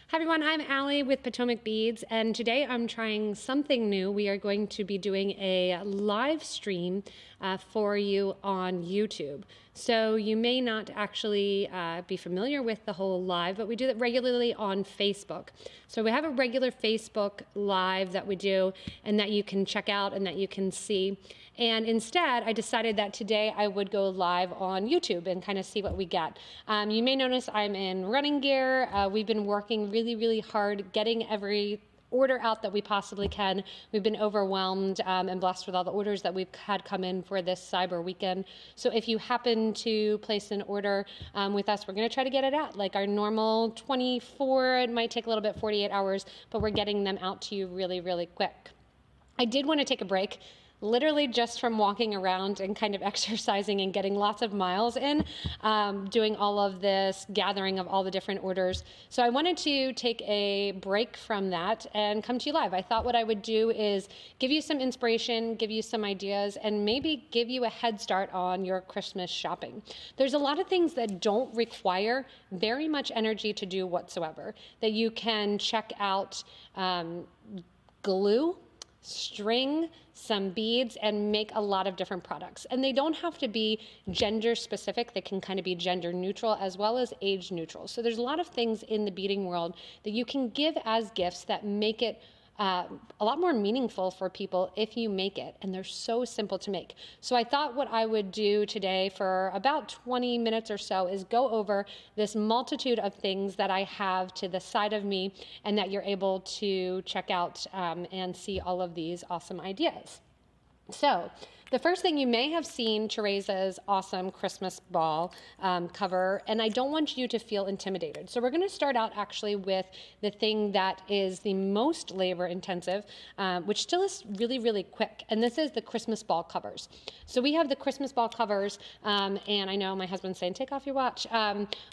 Hi everyone, I'm Allie with Potomac Beads, and today I'm trying something new. We are going to be doing a live stream for you on YouTube. So you may not actually be familiar with the whole live, but we do that regularly on Facebook. So we have a regular Facebook live that we do and that you can check out and that you can see. And instead, I decided that today I would go live on YouTube and kind of see what we get. You may notice I'm in running gear. We've been working really hard getting every order out that we possibly can. We've been overwhelmed and blessed with all the orders that we've had come in for this Cyber weekend. So if you happen to place an order with us, we're going to try to get it out. Like our normal 24, it might take a little bit, 48 hours, but we're getting them out to you really quick. I did want to take a break, literally just from walking around and kind of exercising and getting lots of miles in, doing all of this gathering of all the different orders. So I wanted to take a break from that and come to you live. I thought what I would do is give you some inspiration, give you some ideas, and maybe give you a head start on your Christmas shopping. There's a lot of things that don't require very much energy to do whatsoever, that you can check out glue, string, some beads, and make a lot of different products. And they don't have to be gender specific. They can kind of be gender neutral as well as age neutral. So there's a lot of things in the beading world that you can give as gifts that make it a lot more meaningful for people if you make it, and they're so simple to make. So I thought what I would do today for about 20 minutes or so is go over this multitude of things that I have to the side of me and that you're able to check out and see all of these awesome ideas. So the first thing, you may have seen Teresa's awesome Christmas ball cover, and I don't want you to feel intimidated. So we're going to start out actually with the thing that is the most labor intensive, which still is really quick, and this is the Christmas ball covers. So we have the Christmas ball covers, and I know my husband's saying, take off your watch.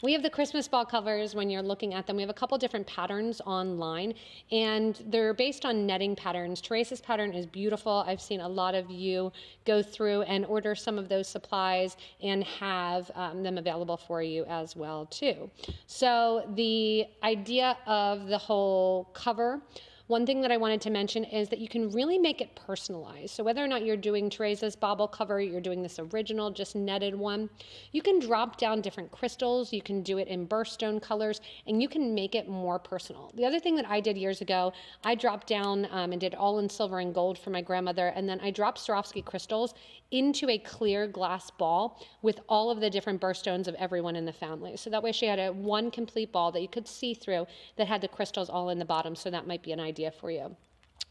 We have the Christmas ball covers. When you're looking at them, we have a couple different patterns online, and they're based on netting patterns. Teresa's pattern is beautiful. I've seen a lot of you go through and order some of those supplies and have them available for you as well too. So the idea of the whole cover, one thing that I wanted to mention is that you can really make it personalized. So whether or not you're doing Teresa's bauble cover, you're doing this original, just netted one, you can drop down different crystals, you can do it in birthstone colors, and you can make it more personal. The other thing that I did years ago, I dropped down and did all in silver and gold for my grandmother, and then I dropped Swarovski crystals into a clear glass ball with all of the different birthstones of everyone in the family. So that way she had one complete ball that you could see through that had the crystals all in the bottom, so that might be an idea for you.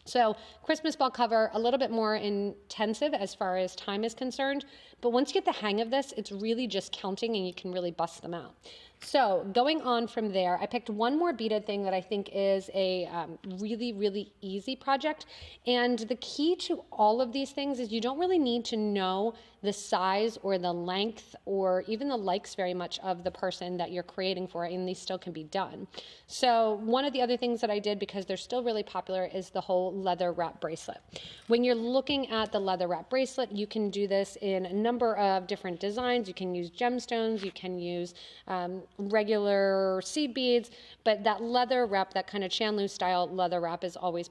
So Christmas ball cover, a little bit more intensive as far as time is concerned, but once you get the hang of this, it's really just counting and you can really bust them out. So going on from there, I picked one more beaded thing that I think is a really easy project. And the key to all of these things is you don't really need to know the size or the length or even the likes very much of the person that you're creating for, and these still can be done. So one of the other things that I did, because they're still really popular, is the whole leather wrap bracelet. When you're looking at the leather wrap bracelet, you can do this in a number of different designs. You can use gemstones, you can use regular seed beads, but that leather wrap, that kind of Chandlu style leather wrap, is always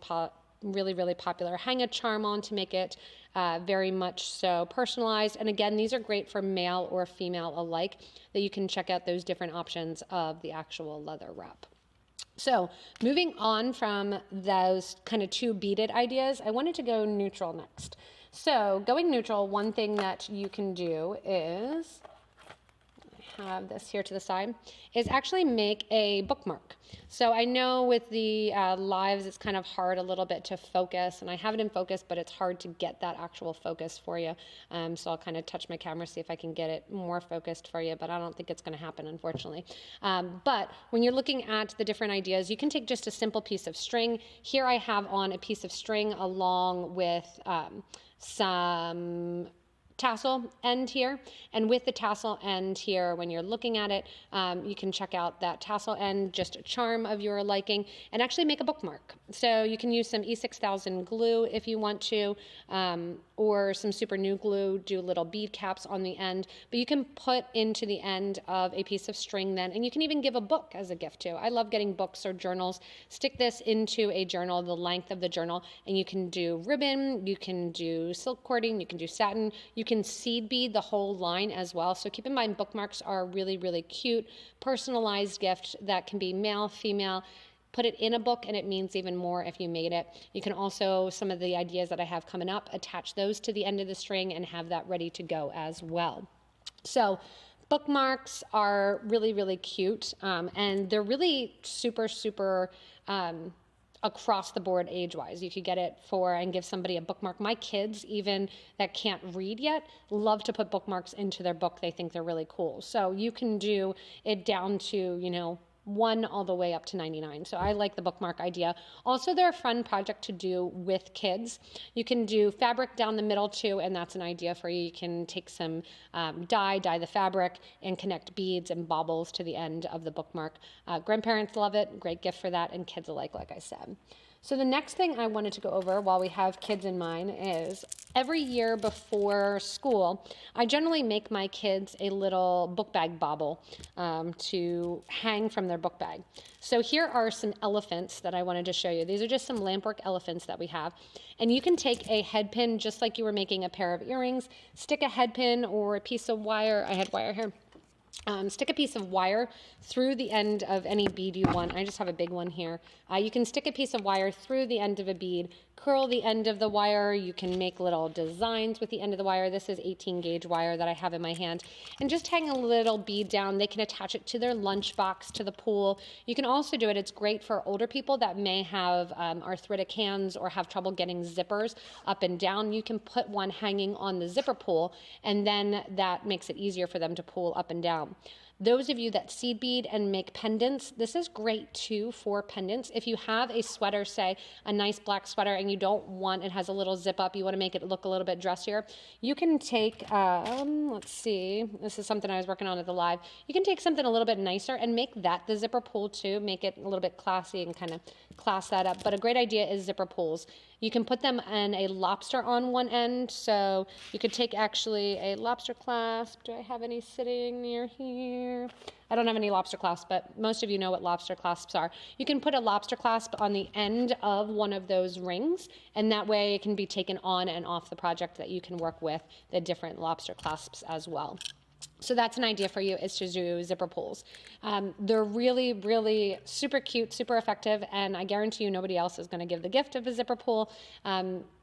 really popular. Hang a charm on to make it very much so personalized. And again, these are great for male or female alike, that you can check out those different options of the actual leather wrap. So moving on from those kind of two beaded ideas, I wanted to go neutral next. So going neutral, one thing that you can do is, have this here to the side, is actually make a bookmark. So I know with the lives, it's kind of hard a little bit to focus, and I have it in focus, but it's hard to get that actual focus for you. So I'll kind of touch my camera, see if I can get it more focused for you, but I don't think it's going to happen, unfortunately. But when you're looking at the different ideas, you can take just a simple piece of string. Here I have on a piece of string along with some tassel end here. And with the tassel end here, when you're looking at it, you can check out that tassel end, just a charm of your liking, and actually make a bookmark. So you can use some E6000 glue if you want to, or some super new glue, do little bead caps on the end, but you can put into the end of a piece of string then, and you can even give a book as a gift too. I love getting books or journals. Stick this into a journal, the length of the journal, and you can do ribbon, you can do silk cording, you can do satin, you can seed bead the whole line as well. So keep in mind, bookmarks are a really, really cute, personalized gift that can be male, female. Put it in a book and it means even more if you made it. You can also, some of the ideas that I have coming up, attach those to the end of the string and have that ready to go as well. So bookmarks are really, really cute, and they're really super, super across the board age-wise. You could get it for and give somebody a bookmark. My kids, even that can't read yet, love to put bookmarks into their book. They think they're really cool. So you can do it down to, you know, 1 all the way up to 99. So I like the bookmark idea. Also, they're a fun project to do with kids. You can do fabric down the middle too, and that's an idea for you. You can take some dye the fabric, and connect beads and baubles to the end of the bookmark. Grandparents love it, great gift for that, and kids alike, like I said. So the next thing I wanted to go over while we have kids in mind is every year before school, I generally make my kids a little book bag bauble to hang from their book bag. So here are some elephants that I wanted to show you. These are just some lampwork elephants that we have. And you can take a head pin just like you were making a pair of earrings, stick a head pin or a piece of wire. I had wire here. Stick a piece of wire through the end of any bead you want. I just have a big one here. You can stick a piece of wire through the end of a bead, curl the end of the wire. You can make little designs with the end of the wire. This is 18 gauge wire that I have in my hand. And just hang a little bead down. They can attach it to their lunchbox, to the pool. You can also do it. It's great for older people that may have arthritic hands or have trouble getting zippers up and down. You can put one hanging on the zipper pull, and then that makes it easier for them to pull up and down. Those of you that seed bead and make pendants, this is great too for pendants. If you have a sweater, say a nice black sweater, and you don't want, it has a little zip up, you want to make it look a little bit dressier, you can take, let's see, this is something I was working on at the live. You can take something a little bit nicer and make that the zipper pull too, make it a little bit classy and kind of class that up. But a great idea is zipper pulls. You can put them in a lobster on one end. So you could take actually a lobster clasp. Do I have any sitting near here? I don't have any lobster clasps, but most of you know what lobster clasps are. You can put a lobster clasp on the end of one of those rings, and that way it can be taken on and off the project, that you can work with the different lobster clasps as well. So that's an idea for you, is to do zipper pulls. They're really, really super cute, super effective, and I guarantee you nobody else is going to give the gift of a zipper pull.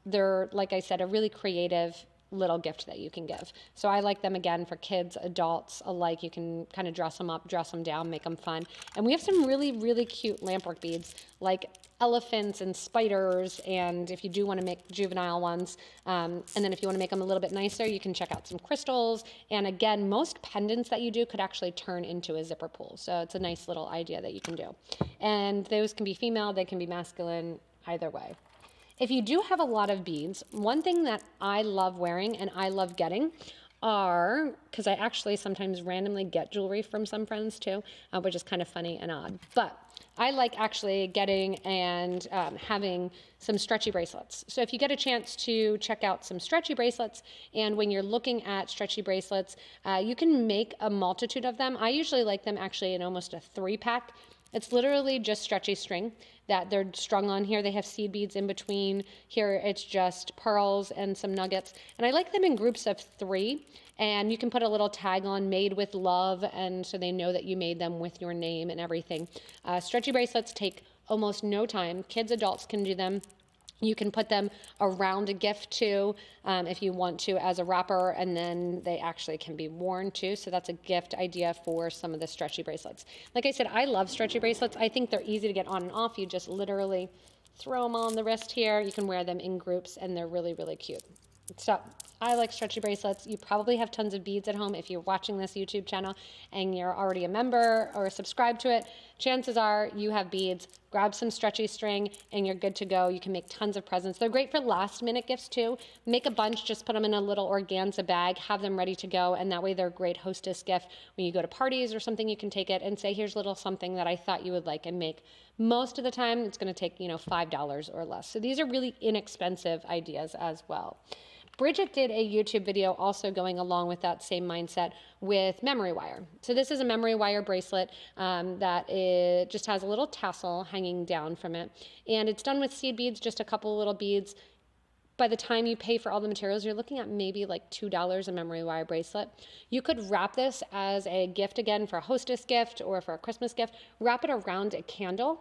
They're, like I said, a really creative little gift that you can give. So I like them, again, for kids, adults alike. You can kind of dress them up, dress them down, make them fun. And we have some really, really cute lampwork beads, like elephants and spiders, and if you do want to make juvenile ones, and then if you want to make them a little bit nicer, you can check out some crystals. And again, most pendants that you do could actually turn into a zipper pull. So it's a nice little idea that you can do. And those can be female, they can be masculine, either way. If you do have a lot of beads, one thing that I love wearing and I love getting are, because I actually sometimes randomly get jewelry from some friends too, which is kind of funny and odd, but I like actually getting and having some stretchy bracelets. So if you get a chance to check out some stretchy bracelets, and when you're looking at stretchy bracelets, you can make a multitude of them. I usually like them actually in almost a 3-pack. It's literally just stretchy string that they're strung on here. They have seed beads in between. Here it's just pearls and some nuggets. And I like them in groups of 3. And you can put a little tag on, made with love, and so they know that you made them with your name and everything. Stretchy bracelets take almost no time. Kids, adults can do them. You can put them around a gift too, if you want to, as a wrapper, and then they actually can be worn too. So that's a gift idea for some of the stretchy bracelets. Like I said, I love stretchy bracelets. I think they're easy to get on and off. You just literally throw them on the wrist here. You can wear them in groups, and they're really, really cute. So I like stretchy bracelets. You probably have tons of beads at home if you're watching this YouTube channel and you're already a member or subscribed to it. chances are you have beads. Grab some stretchy string and you're good to go. You can make tons of presents. They're great for last minute gifts too. Make a bunch, just put them in a little organza bag, have them ready to go, and that way they're a great hostess gift. When you go to parties or something, you can take it and say, here's a little something that I thought you would like, and make. Most of the time, it's gonna take, $5 or less. So these are really inexpensive ideas as well. Bridget did a YouTube video also going along with that same mindset with memory wire. So this is a memory wire bracelet that it just has a little tassel hanging down from it. And it's done with seed beads, just a couple little beads. By the time you pay for all the materials, you're looking at maybe like $2 a memory wire bracelet. You could wrap this as a gift, again, for a hostess gift or for a Christmas gift. Wrap it around a candle.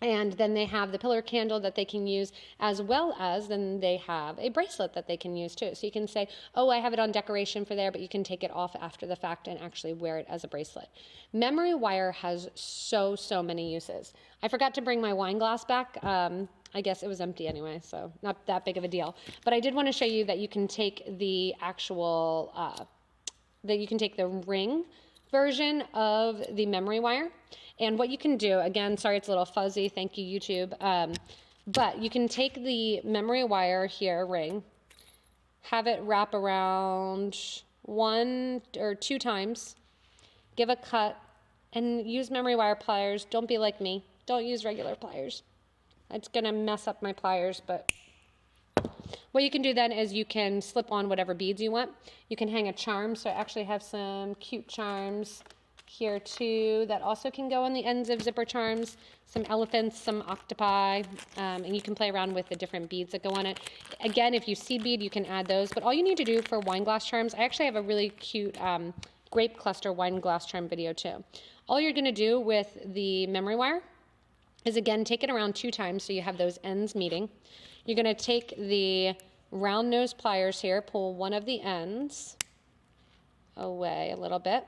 And then they have the pillar candle that they can use, as well as then they have a bracelet that they can use too. So you can say, oh, I have it on decoration for there, but you can take it off after the fact and actually wear it as a bracelet. Memory wire has so many uses. I forgot to bring my wine glass back. I guess it was empty anyway, so not that big of a deal. But I did want to show you that you can take the actual, the ring version of the memory wire. And what you can do, again, sorry it's a little fuzzy, thank you YouTube, but you can take the memory wire here, ring, have it wrap around 1 or 2 times, give a cut, and use memory wire pliers. Don't be like me, don't use regular pliers. It's gonna mess up my pliers, but what you can do then is you can slip on whatever beads you want. You can hang a charm, so I actually have some cute charms here too that also can go on the ends of zipper charms, some elephants, some octopi, and you can play around with the different beads that go on it. Again, if you seed bead, you can add those, but all you need to do for wine glass charms, I actually have a really cute grape cluster wine glass charm video too. All you're gonna do with the memory wire is, again, take it around 2 times so you have those ends meeting. You're gonna take the round nose pliers here, pull one of the ends away a little bit.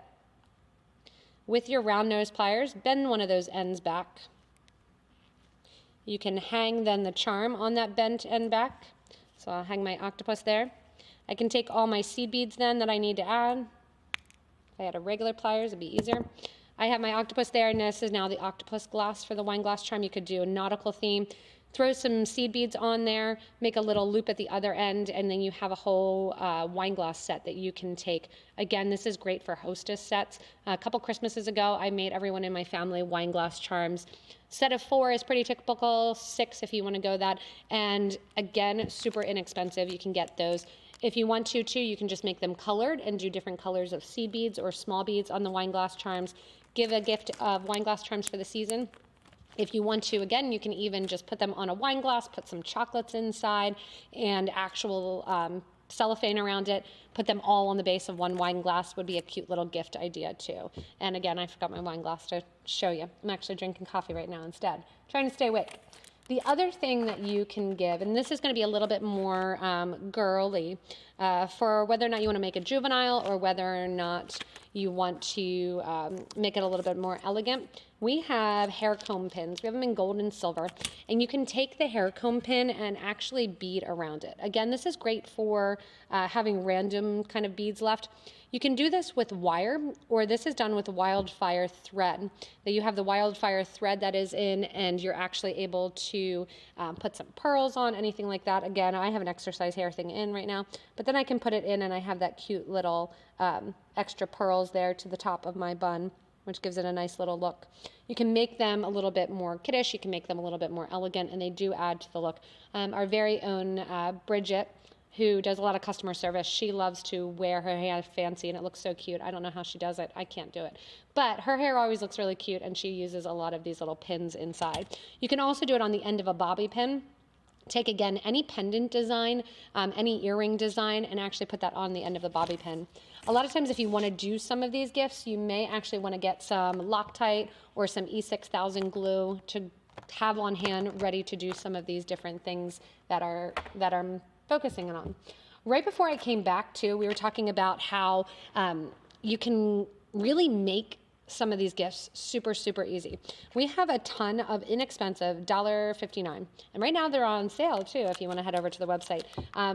With your round nose pliers, bend one of those ends back. You can hang then the charm on that bent end back. So I'll hang my octopus there. I can take all my seed beads then that I need to add. If I had a regular pliers, it'd be easier. I have my octopus there, and this is now the octopus glass for the wine glass charm. You could do a nautical theme. Throw some seed beads on there, make a little loop at the other end, and then you have a whole wine glass set that you can take. Again, this is great for hostess sets. A couple Christmases ago, I made everyone in my family wine glass charms. Set of 4 is pretty typical, 6 if you want to go that. And again, super inexpensive. You can get those. If you want to too, you can just make them colored and do different colors of seed beads or small beads on the wine glass charms. Give a gift of wine glass charms for the season. If you want to, again, you can even just put them on a wine glass, put some chocolates inside, and actual cellophane around it. Put them all on the base of one wine glass would be a cute little gift idea too. And again, I forgot my wine glass to show you. I'm actually drinking coffee right now instead, trying to stay awake. The other thing that you can give, and this is going to be a little bit more girly, for whether or not you want to make a juvenile or whether or not you want to make it a little bit more elegant. We have hair comb pins. We have them in gold and silver, and you can take the hair comb pin and actually bead around it. Again, this is great for having random kind of beads left. You can do this with wire, or this is done with wildfire thread. That you have the wildfire thread that is in, and you're actually able to put some pearls on, anything like that. Again, I have an exercise hair thing in right now, but then I can put it in and I have that cute little extra pearls there to the top of my bun, which gives it a nice little look. You can make them a little bit more kiddish, you can make them a little bit more elegant, and they do add to the look. Our very own Bridget, who does a lot of customer service, she loves to wear her hair fancy, and it looks so cute. I don't know how she does it. I can't do it. But her hair always looks really cute, and she uses a lot of these little pins inside. You can also do it on the end of a bobby pin. Take, again, any pendant design, any earring design, and actually put that on the end of the bobby pin. A lot of times if you want to do some of these gifts, you may actually want to get some Loctite or some E6000 glue to have on hand ready to do some of these different things that I'm focusing on. Right before I came back to, we were talking about how you can really make some of these gifts super easy. We have a ton of inexpensive $1.59, and right now they're on sale too if you want to head over to the website.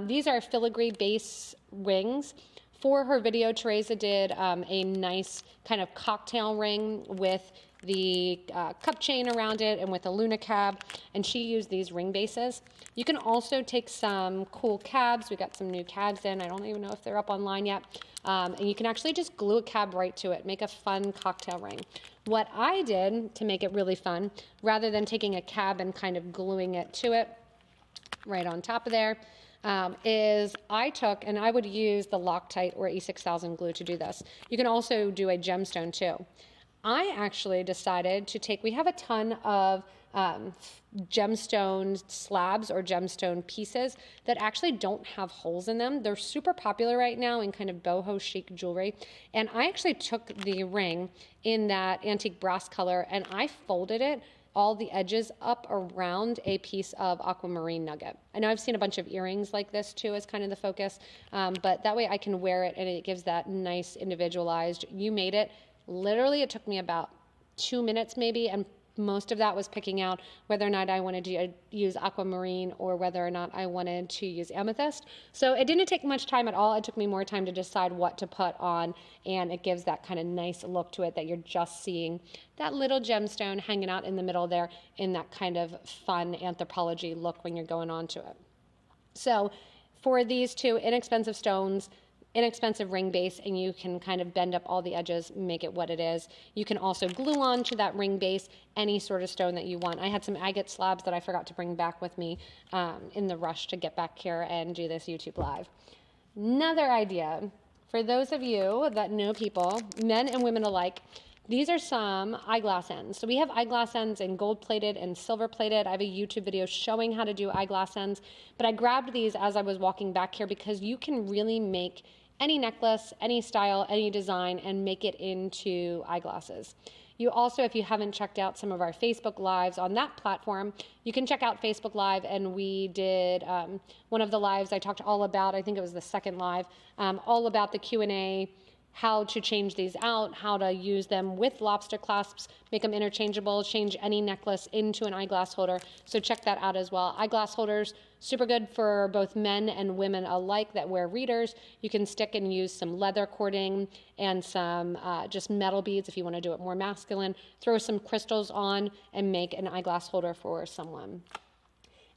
These are filigree base rings. For her video, Teresa did a nice kind of cocktail ring with the cup chain around it and with a Luna cab, and she used these ring bases. You can also take some cool cabs. We got some new cabs in. I don't even know if they're up online yet. And you can actually just glue a cab right to it, make a fun cocktail ring. What I did to make it really fun, rather than taking a cab and kind of gluing it to it right on top of there, is I took, and I would use the Loctite or E6000 glue to do this. You can also do a gemstone too. I actually decided to take, we have a ton of gemstone slabs or gemstone pieces that actually don't have holes in them. They're super popular right now in kind of boho chic jewelry. And I actually took the ring in that antique brass color and I folded it all the edges up around a piece of aquamarine nugget. I know I've seen a bunch of earrings like this too as kind of the focus, but that way I can wear it and it gives that nice individualized, you made it. Literally, it took me about 2 minutes maybe, and most of that was picking out whether or not I wanted to use aquamarine or whether or not I wanted to use amethyst. So it didn't take much time at all. It took me more time to decide what to put on, and it gives that kind of nice look to it that you're just seeing that little gemstone hanging out in the middle there in that kind of fun anthropology look when you're going on to it. So for these two inexpensive stones, inexpensive ring base, and you can kind of bend up all the edges, make it what it is. You can also glue on to that ring base any sort of stone that you want. I had some agate slabs that I forgot to bring back with me in the rush to get back here and do this YouTube live. Another idea, for those of you that know people, men and women alike, these are some eyeglass ends. So we have eyeglass ends in gold plated and silver plated. I have a YouTube video showing how to do eyeglass ends, but I grabbed these as I was walking back here because you can really make any necklace, any style, any design, and make it into eyeglasses. You also, if you haven't checked out some of our Facebook Lives on that platform, you can check out Facebook Live, and we did one of the lives I talked all about, I think it was the second live, all about the Q&A, how to change these out, how to use them with lobster clasps, make them interchangeable, change any necklace into an eyeglass holder. So check that out as well. Eyeglass holders, super good for both men and women alike that wear readers. You can stick and use some leather cording and some just metal beads if you want to do it more masculine. Throw some crystals on and make an eyeglass holder for someone.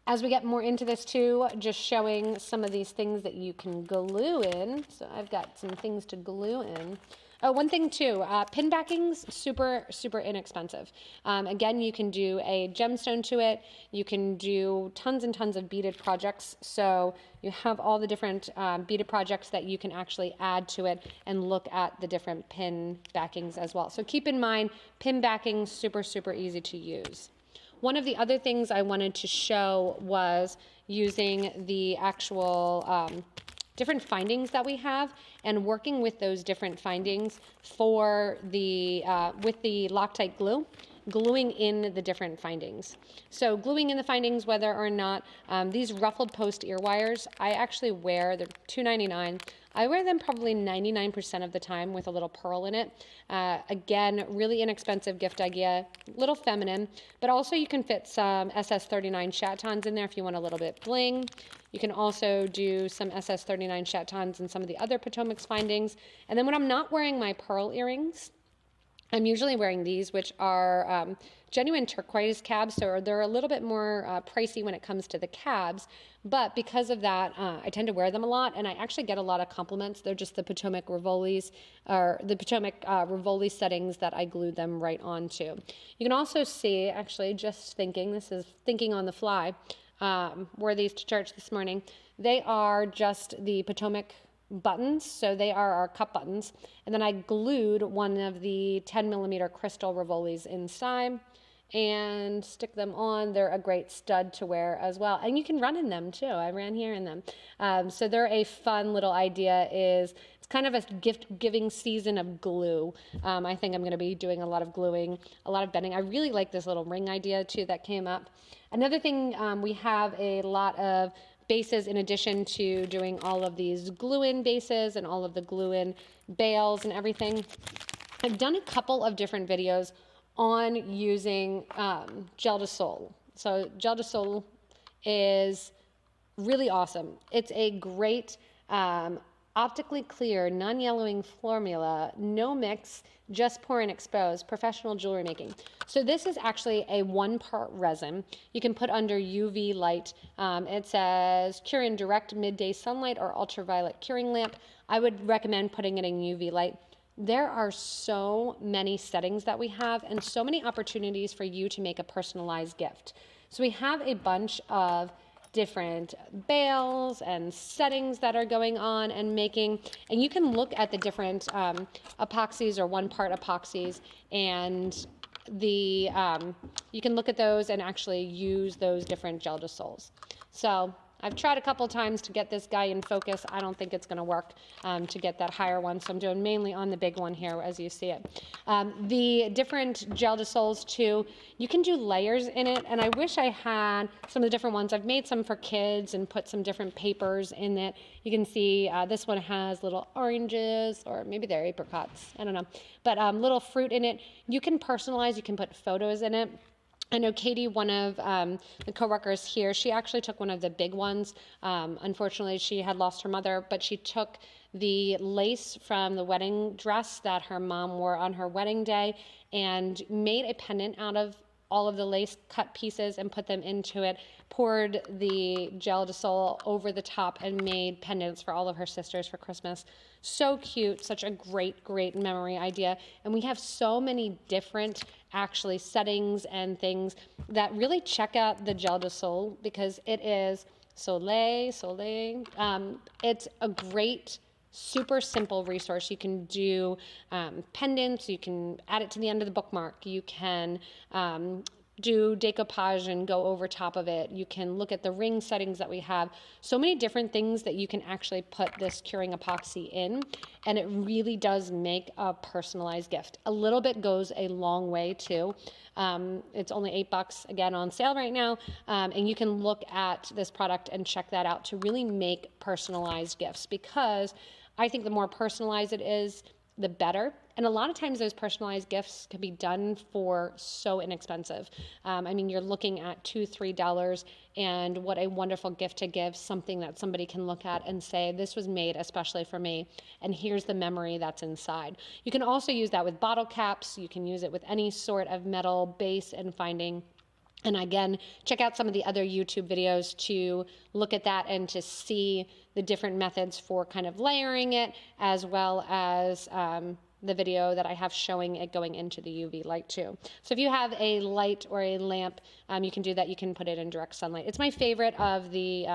As we get more into this too, just showing some of these things that you can glue in. So I've got some things to glue in. Oh, one thing too, pin backings, super, super inexpensive. Again, you can do a gemstone to it. You can do tons and tons of beaded projects. So you have all the different beaded projects that you can actually add to it and look at the different pin backings as well. So keep in mind, pin backings, super, super easy to use. One of the other things I wanted to show was using the actual different findings that we have and working with those different findings for the with the Loctite glue, gluing in the different findings. So gluing in the findings, whether or not these ruffled post ear wires, I actually wear, they're $2.99. I wear them probably 99% of the time with a little pearl in it. Again, really inexpensive gift idea, little feminine, but also you can fit some SS39 chatons in there if you want a little bit bling. You can also do some SS39 chatons and some of the other Potomac's findings. And then when I'm not wearing my pearl earrings, I'm usually wearing these, which are genuine turquoise cabs, so they're a little bit more pricey when it comes to the cabs, but because of that, I tend to wear them a lot, and I actually get a lot of compliments. They're just the Potomac Rivolis, or the Potomac Rivoli settings that I glued them right onto. You can also see, actually, just thinking, this is thinking on the fly, wore these to church this morning. They are just the Potomac buttons, so they are our cup buttons, and then I glued one of the 10mm crystal Rivolis inside and stick them on. They're a great stud to wear as well, and you can run in them too. I ran here in them, so they're a fun little idea. It's kind of a gift giving season of glue. I think I'm going to be doing a lot of gluing, a lot of bending. I really like this little ring idea too that came up. Another thing, we have a lot of bases in addition to doing all of these glue-in bases and all of the glue-in bails and everything. I've done a couple of different videos on using gel de sol. So gel de sol is really awesome. It's a great optically clear, non-yellowing formula, no mix, just pour and expose, professional jewelry making. So this is actually a 1-part resin. You can put under UV light. It says cure in direct midday sunlight or ultraviolet curing lamp. I would recommend putting it in UV light. There are so many settings that we have and so many opportunities for you to make a personalized gift. So we have a bunch of different bales and settings that are going on and making, and you can look at the different epoxies or 1-part epoxies, and the you can look at those and actually use those different gel dissols. So I've tried a couple times to get this guy in focus. I don't think it's going to work to get that higher one, so I'm doing mainly on the big one here as you see it. The different gel dissols too, you can do layers in it, and I wish I had some of the different ones. I've made some for kids and put some different papers in it. You can see this one has little oranges, or maybe they're apricots, I don't know, but little fruit in it. You can personalize, you can put photos in it. I know Katie, one of the coworkers here, she actually took one of the big ones. Unfortunately, she had lost her mother, but she took the lace from the wedding dress that her mom wore on her wedding day and made a pendant out of all of the lace cut pieces and put them into it, poured the gel dissolve over the top and made pendants for all of her sisters for Christmas. So cute, such a great, great memory idea. And we have so many different actually settings and things that really check out the gel dissolve because it is Soleil. It's a great, super simple resource. You can do pendants, you can add it to the end of the bookmark, you can do decoupage and go over top of it. You can look at the ring settings that we have. So many different things that you can actually put this curing epoxy in, and it really does make a personalized gift. A little bit goes a long way too. It's only $8 again on sale right now, and you can look at this product and check that out to really make personalized gifts, because I think the more personalized it is, the better. And a lot of times those personalized gifts can be done for so inexpensive. I mean, you're looking at $2, $3, and what a wonderful gift to give, something that somebody can look at and say, this was made especially for me, and here's the memory that's inside. You can also use that with bottle caps. You can use it with any sort of metal base and finding. And again, check out some of the other YouTube videos to look at that and to see the different methods for kind of layering it, as well as the video that I have showing it going into the UV light too. So if you have a light or a lamp, you can do that. You can put it in direct sunlight. It's my favorite of the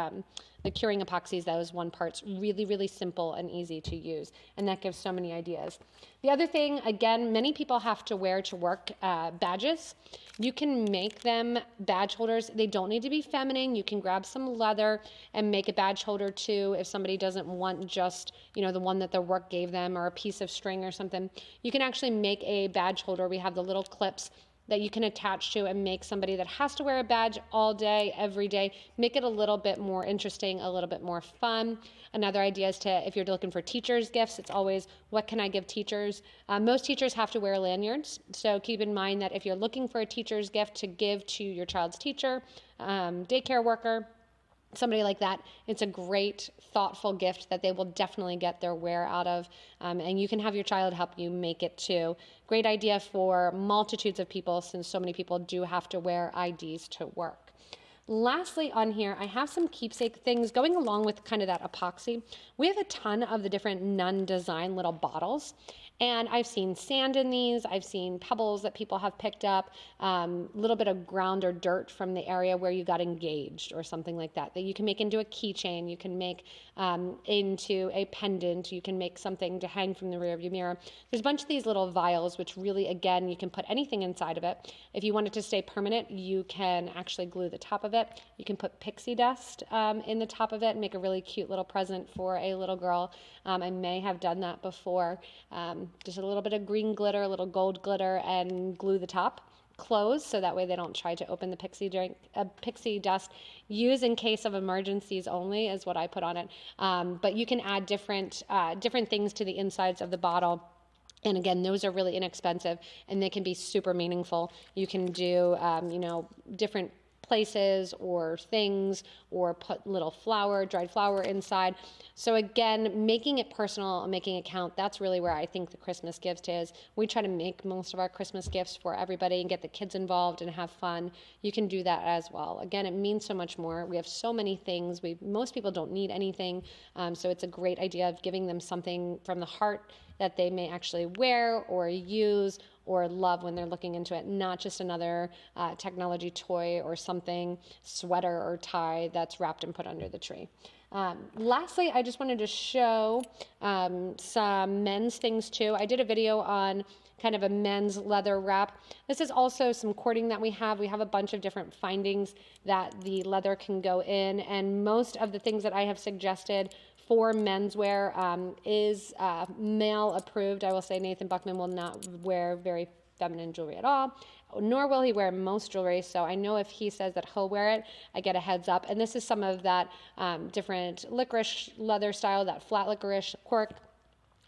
curing epoxies, those 1-parts. Really, really simple and easy to use, and that gives so many ideas. The other thing, again, many people have to wear to work badges. You can make them badge holders. They don't need to be feminine. You can grab some leather and make a badge holder too if somebody doesn't want just, you know, the one that their work gave them or a piece of string or something. You can actually make a badge holder. We have the little clips that you can attach to and make somebody that has to wear a badge all day, every day, make it a little bit more interesting, a little bit more fun. Another idea is to, if you're looking for teachers' gifts, it's always, what can I give teachers? Most teachers have to wear lanyards, so keep in mind that if you're looking for a teacher's gift to give to your child's teacher, daycare worker, somebody like that, it's a great, thoughtful gift that they will definitely get their wear out of, and you can have your child help you make it too. Great idea for multitudes of people, since so many people do have to wear IDs to work. Lastly on here, I have some keepsake things going along with kind of that epoxy. We have a ton of the different nun design little bottles, and I've seen sand in these. I've seen pebbles that people have picked up, a little bit of ground or dirt from the area where you got engaged or something like that, that you can make into a keychain. You can make into a pendant. You can make something to hang from the rear of your mirror. There's a bunch of these little vials, which really, again, you can put anything inside of it. If you want it to stay permanent, you can actually glue the top of it. You can put pixie dust in the top of it and make a really cute little present for a little girl. I may have done that before. Just a little bit of green glitter, a little gold glitter, and glue the top closed, so that way they don't try to open the pixie dust. Use in case of emergencies only is what I put on it. But you can add different things to the insides of the bottle. And again, those are really inexpensive, and they can be super meaningful. You can do, you know, different places or things, or put little flour, dried flour inside. So again, making it personal and making it count, that's really where I think the Christmas gift is. We try to make most of our Christmas gifts for everybody and get the kids involved and have fun. You can do that as well. Again, it means so much more. We have so many things. Most people don't need anything, so it's a great idea of giving them something from the heart that they may actually wear or use or love when they're looking into it, not just another technology toy or something, sweater or tie that's wrapped and put under the tree. Lastly, I just wanted to show some men's things too. I did a video on kind of a men's leather wrap. This is also some cording that we have. We have a bunch of different findings that the leather can go in, and most of the things that I have suggested for menswear is male approved. I will say Nathan Buckman will not wear very feminine jewelry at all, nor will he wear most jewelry. So I know if he says that he'll wear it, I get a heads up. And this is some of that different licorice leather style, that flat licorice cork.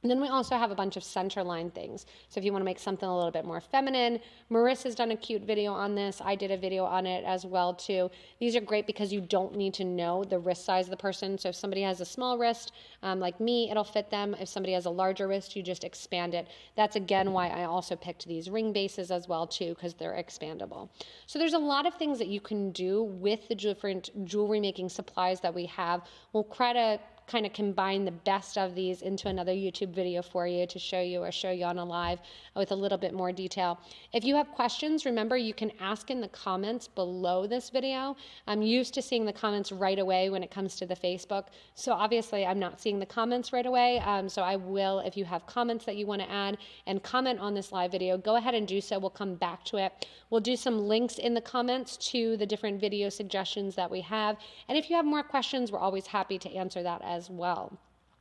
And then we also have a bunch of centerline things. So if you want to make something a little bit more feminine, Marissa's done a cute video on this. I did a video on it as well too. These are great because you don't need to know the wrist size of the person. So if somebody has a small wrist, like me, it'll fit them. If somebody has a larger wrist, you just expand it. That's again why I also picked these ring bases as well too, because they're expandable. So there's a lot of things that you can do with the different jewelry making supplies that we have. We'll try to kind of combine the best of these into another YouTube video for you to show you, or show you on a live with a little bit more detail. If you have questions, remember you can ask in the comments below this video. I'm used to seeing the comments right away when it comes to the Facebook. So obviously I'm not seeing the comments right away. So I will, if you have comments that you want to add and comment on this live video, go ahead and do so. We'll come back to it. We'll do some links in the comments to the different video suggestions that we have. And if you have more questions, we're always happy to answer that as well.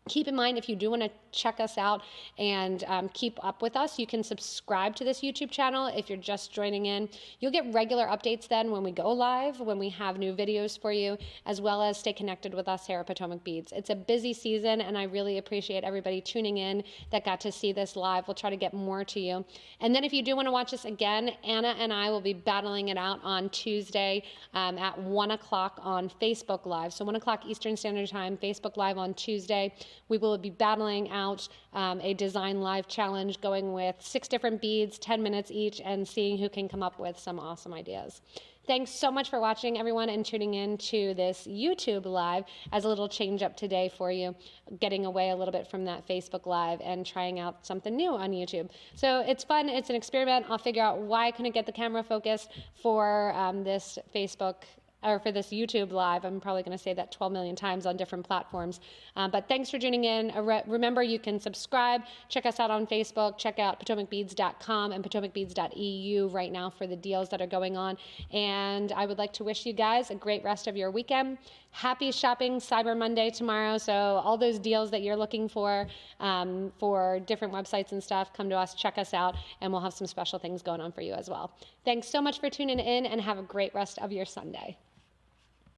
Keep in mind, if you do want to check us out and keep up with us, you can subscribe to this YouTube channel. If you're just joining in, you'll get regular updates then when we go live, when we have new videos for you, as well as stay connected with us here at Potomac Beads. It's a busy season, and I really appreciate everybody tuning in that got to see this live. We'll try to get more to you. And then if you do want to watch us again, Anna and I will be battling it out on Tuesday at 1 o'clock on Facebook Live. So 1 o'clock Eastern Standard Time, Facebook Live on Tuesday. We will be battling out a design live challenge, going with 6 different beads, 10 minutes each, and seeing who can come up with some awesome ideas. Thanks so much for watching, everyone, and tuning in to this YouTube Live as a little change up today for you, getting away a little bit from that Facebook Live and trying out something new on YouTube. So it's fun. It's an experiment. I'll figure out why I couldn't get the camera focused for this Facebook or for this YouTube Live. I'm probably going to say that 12 million times on different platforms. But thanks for tuning in. Remember, you can subscribe, check us out on Facebook, check out PotomacBeads.com and PotomacBeads.eu right now for the deals that are going on. And I would like to wish you guys a great rest of your weekend. Happy shopping Cyber Monday tomorrow. So all those deals that you're looking for different websites and stuff, come to us, check us out, and we'll have some special things going on for you as well. Thanks so much for tuning in, and have a great rest of your Sunday.